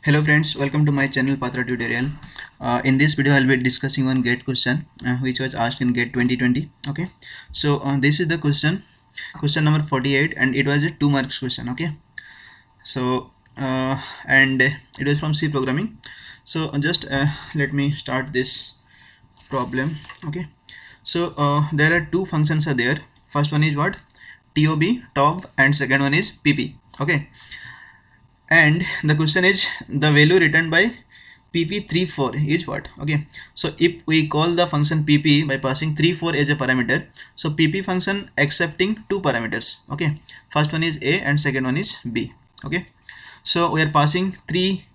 Hello friends, welcome to my channel Patra Tutorial. In this video I'll be discussing one GATE question which was asked in GATE 2020. Okay, so this is the question number 48, and it was a 2 marks question. Okay, so and it was from C programming. So just let me start this problem. Okay, so there are two functions are there. First one is what? TOB, and second one is PP. Okay, and the question is the value returned by pp34 is what? Okay, so if we call the function pp by passing 34 as a parameter, so pp function accepting two parameters. Okay, first one is a and second one is b. Okay, so we are passing 3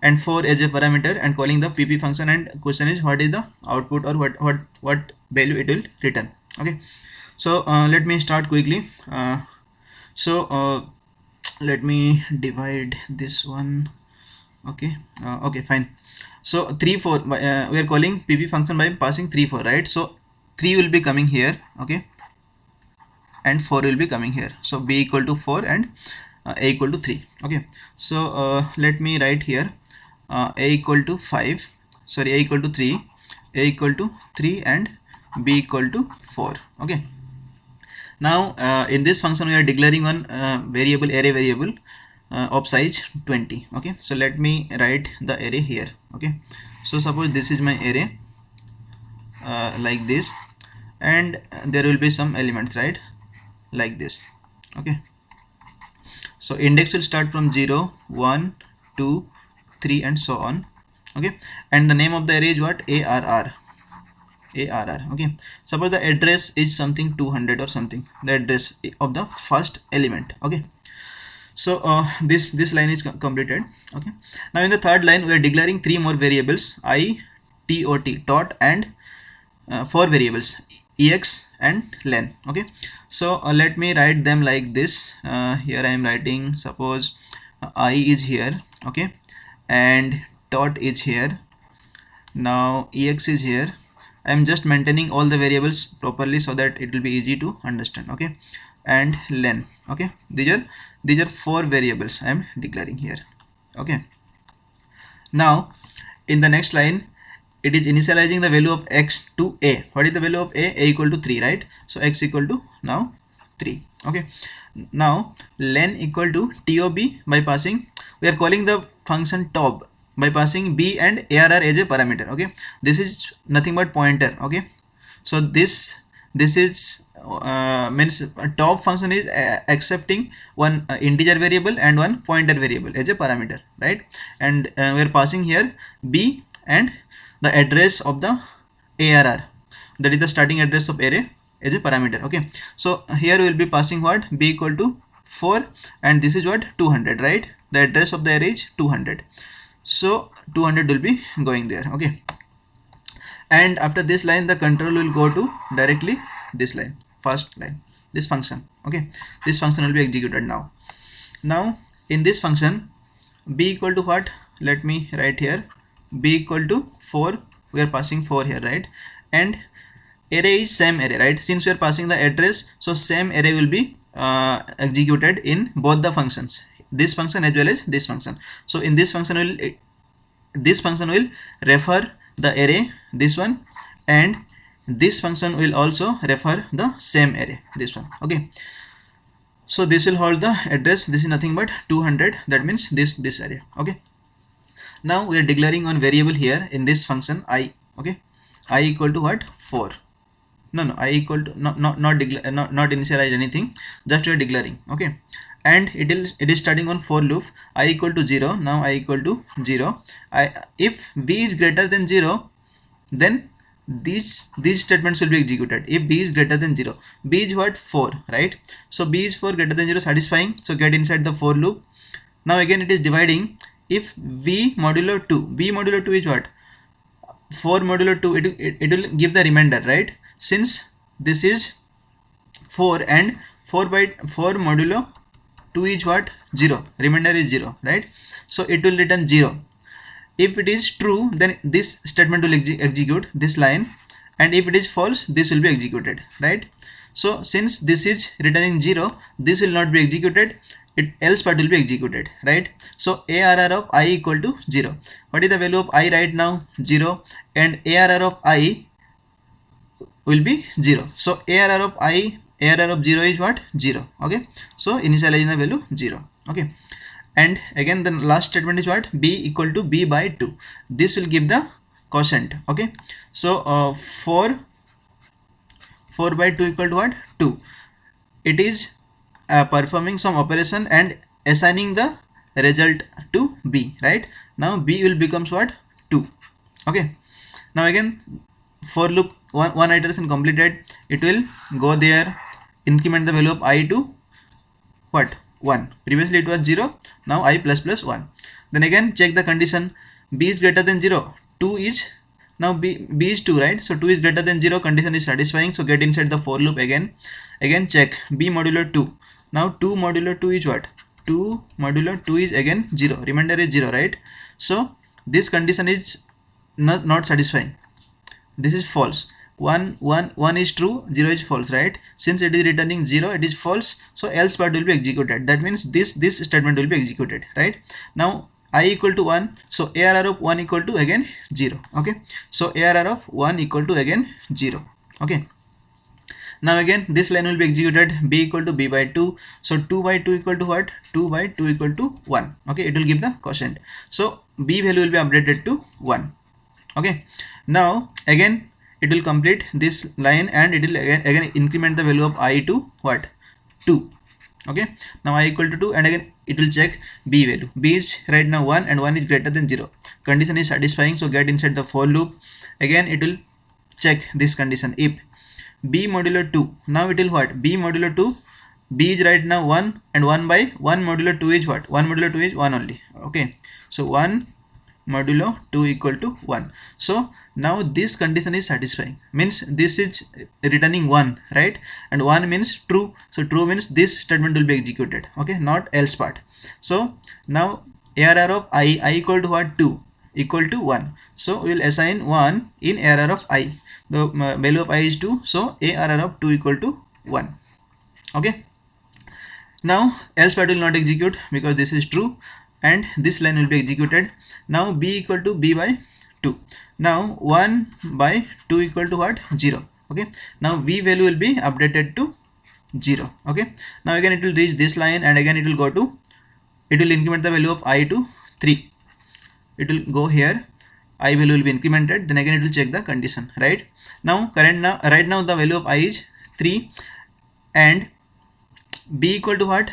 and 4 as a parameter and calling the pp function, and question is what is the output, or what value it will return. Okay, so let me start quickly. Let me divide this one. Okay, okay, fine. So 3 4 we are calling pp function by passing 3 4, right? So 3 will be coming here. Okay, and 4 will be coming here. So b equal to 4 and a equal to 3. Okay, so let me write here a equal to 5, sorry, a equal to 3, a equal to 3, and b equal to 4. Okay, now in this function we are declaring one variable, array variable of size 20. Okay, so let me write the array here. Okay, so suppose this is my array like this, and there will be some elements, right, like this. Okay, so index will start from 0 1 2 3 and so on. Okay, and the name of the array is what? ARR. Okay, suppose the address is something 200 or something, the address of the first element. Okay, so this line is completed. Okay, now in the third line we are declaring three more variables, tot, and four variables, ex and len. Okay, so let me write them like this. Here I am writing, suppose I is here. Okay, and tot is here. Now ex is here. I am just maintaining all the variables properly so that it will be easy to understand. Okay, and len. Okay, these are four variables I am declaring here. Okay, now in the next line it is initializing the value of x to a. What is the value of a? Equal to 3, right? So x equal to now 3. Okay, now len equal to tob by passing, we are calling the function tob by passing b and arr as a parameter. Okay, this is nothing but pointer. Okay, so this is means top function is accepting one integer variable and one pointer variable as a parameter, right? And we are passing here b and the address of the arr, that is the starting address of array, as a parameter. Okay, so here we will be passing what? B equal to 4, and this is what? 200, right? The address of the array is 200, so 200 will be going there. Okay, and after this line the control will go to directly this line, first line, this function. Okay, this function will be executed now. Now in this function b equal to what? Let me write here, b equal to 4, we are passing 4 here, right? And array is same array, right? Since we are passing the address, so same array will be executed in both the functions, this function as well as this function. So in this function will refer the array, this one, and this function will also refer the same array, this one. Okay, so this will hold the address, this is nothing but 200, that means this array. Okay, now we are declaring one variable here in this function I. Okay, I equal to what? 4. No, I equal to not initialize anything, just we are declaring. Okay, and it is starting on for loop, I equal to 0. Now I equal to 0. If b is greater than 0, then these statements will be executed. If b is greater than 0, b is what? 4, right? So b is 4 greater than 0, satisfying, so get inside the for loop. Now again it is dividing. If v modulo 2, b modulo 2 is what? 4 modulo 2, it will give the remainder, right? Since this is 4 and 4 by 4 modulo 2 is what? 0, remainder is 0, right? So it will return 0. If it is true, then this statement will execute this line, and if it is false, this will be executed, right? So since this is returning 0, this will not be executed. else part will be executed, right? So ARR of I equal to 0. What is the value of I right now? 0, and ARR of I will be 0. So ARR of 0 is what? 0. Okay, so initializing the value 0. Okay, and again the last statement is what? B equal to B by 2. This will give the quotient. Okay, so 4 by 2 equal to what? 2. It is performing some operation and assigning the result to B, right? Now B will becomes what? 2. Okay, now again for loop one iteration completed, it will go there, increment the value of I to what? 1. Previously it was 0, now I plus 1. Then again check the condition, B is greater than 0, 2 is, now B is 2, right? So 2 is greater than 0, condition is satisfying, so get inside the for loop again check B modulo 2. Now 2 modulo 2 is what? 2 modulo 2 is again 0, remainder is 0, right? So this condition is not satisfying. This is false. 1 is true, 0 is false, right? Since it is returning 0, it is false, so else part will be executed. That means this statement will be executed, right? Now I equal to 1, so ARR of 1 equal to again 0. Okay, so ARR of 1 equal to again 0. Okay, now again this line will be executed, B equal to B by 2, so 2 by 2 equal to what? 2 by 2 equal to 1. Okay, it will give the quotient, so B value will be updated to 1. Okay, now again it will complete this line and it will again increment the value of I to what? 2. Okay, now I equal to 2, and again it will check B value. B is right now 1 and 1 is greater than 0. Condition is satisfying, so get inside the for loop. Again it will check this condition, if B modulo 2, now it will what? B modulo 2, B is right now 1 and 1 by 1 modulo 2 is what? 1 modulo 2 is 1 only. Okay, so 1 modulo 2 equal to 1. So now this condition is satisfying, means this is returning 1, right? And 1 means true, so true means this statement will be executed. Okay, not else part. So now ARR of I equal to what? 2 equal to 1. So we will assign 1 in ARR of I. The value of I is 2, so ARR of 2 equal to 1. Okay, now else part will not execute because this is true, and this line will be executed. Now B equal to B by 2. Now 1 by 2 equal to what? 0. Okay, now V value will be updated to 0. Okay, now again it will reach this line, and again it will go to, it will increment the value of I to 3. It will go here, I value will be incremented, then again it will check the condition, right? Now right now the value of I is 3 and B equal to what?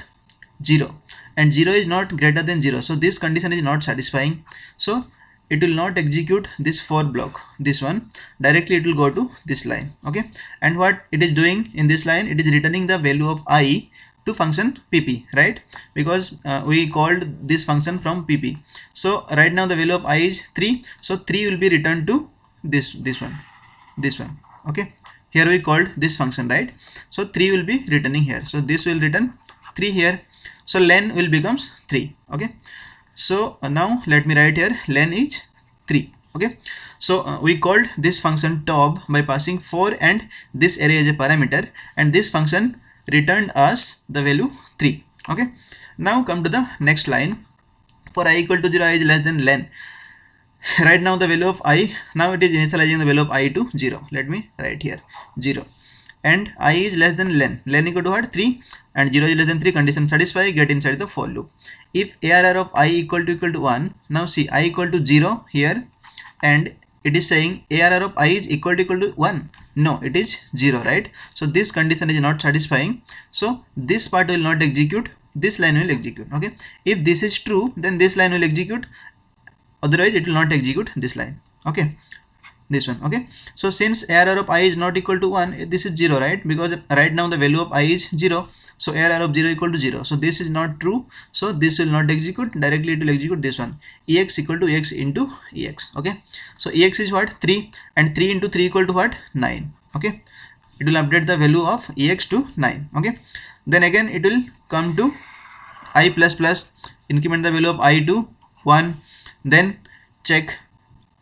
0, and 0 is not greater than 0, so this condition is not satisfying, so it will not execute this for block, this one, directly it will go to this line. Okay, and what it is doing in this line, it is returning the value of I to function pp, right? Because we called this function from pp. So right now the value of I is 3, so 3 will be returned to this one. Okay, here we called this function, right? So 3 will be returning here, so this will return 3 here, so len will becomes 3. Okay, so now let me write here, len is 3. Okay, so we called this function top by passing 4 and this array as a parameter, and this function returned us the value 3. Okay, now come to the next line. For I equal to 0, I is less than len. Right now the value of I, now it is initializing the value of I to 0. Let me write here 0, and I is less than len equal to what? 3, and 0 is less than 3, condition satisfy, get inside the for loop. If ARR of I equal to 1, now see I equal to 0 here, and it is saying ARR of I is equal to 1. No, it is 0, right? So this condition is not satisfying, so this part will not execute, this line will execute. Okay, if this is true, then this line will execute, otherwise it will not execute this line. Okay, this one. Okay, so since ARR of I is not equal to 1, this is 0, right? Because right now the value of I is 0, so ARR of 0 equal to 0, so this is not true, so this will not execute, directly it will execute this one, ex equal to x into ex. Okay, so ex is what? 3, and 3 into 3 equal to what? 9. Okay, it will update the value of ex to 9. Okay, then again it will come to I plus plus, increment the value of I to 1, then check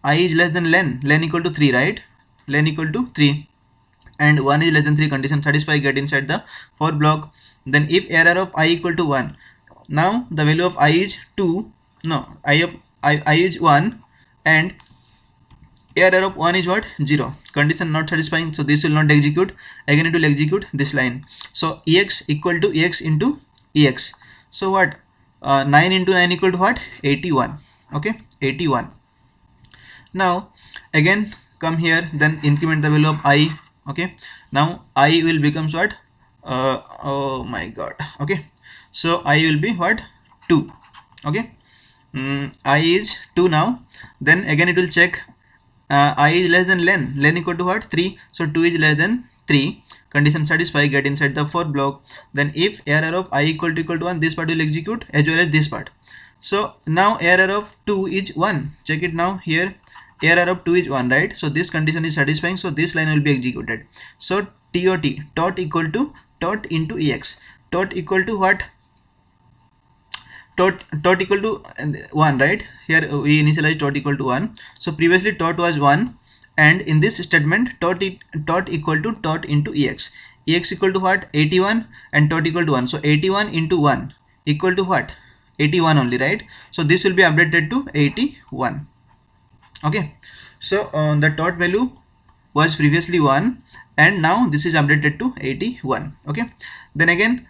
I is less than len equal to 3, right? Len equal to 3 and 1 is less than 3, condition satisfy, get inside the for block. Then if error of I equal to 1, Now the value of I is 2, no, I is 1, and error of 1 is what? 0. Condition not satisfying, so this will not execute. Again it will execute this line. So ex equal to ex into ex. So what? 9 into 9 equal to what? 81. Okay, 81. Now again come here, then increment the value of I. Okay, now I will becomes what? Oh my god. Okay, so I will be what? 2. Okay, I is 2 now. Then again it will check, I is less than len equal to what? 3. So 2 is less than 3. Condition satisfy, get inside the for block. Then if error of I equal to 1, this part will execute as well as this part. So now error of 2 is 1. Check it now here. Error of 2 is 1, right? So this condition is satisfying, so this line will be executed. So tot equal to tot into ex. Tot equal to what? Tot equal to 1, right? Here we initialize tot equal to 1. So previously tot was 1, and in this statement tot equal to tot into ex. Ex equal to what? 81, and tot equal to 1. So 81 into 1 equal to what? 81 only, right? So this will be updated to 81. Okay, so the tot value was previously 1, and now this is updated to 81. Okay, then again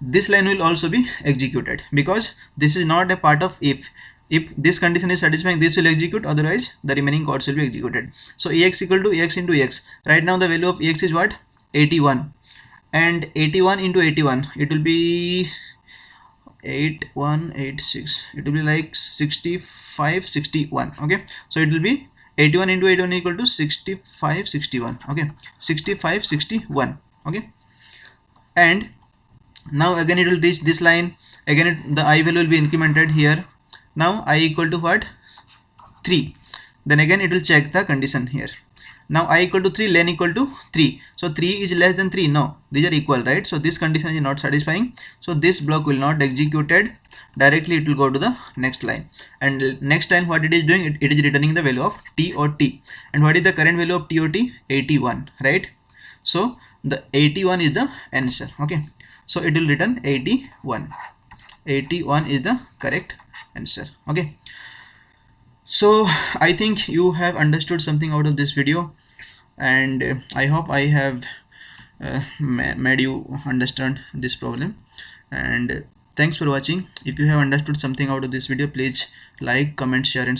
this line will also be executed, because this is not a part of if. If this condition is satisfying, this will execute, otherwise the remaining codes will be executed. So ex equal to ex into ex. Right now the value of ex is what? 81, and 81 into 81, it will be 8186, it will be like 6561. Okay, so it will be 81 into 81 equal to 6561. Okay, 6561. Okay, and now again it will reach this line. Again the I value will be incremented here. Now I equal to what? 3. Then again it will check the condition here. Now I equal to 3, len equal to 3. So 3 is less than 3. No, these are equal, right? So this condition is not satisfying, so this block will not executed. Directly it will go to the next line, and next line what it is doing, it is returning the value of tot. And what is the current value of tot? 81, right? So the 81 is the answer. Okay, so it will return 81. 81 is the correct answer. Okay, so I think you have understood something out of this video, and I hope I have made you understand this problem. And thanks for watching. If you have understood something out of this video, please like, comment, share and subscribe.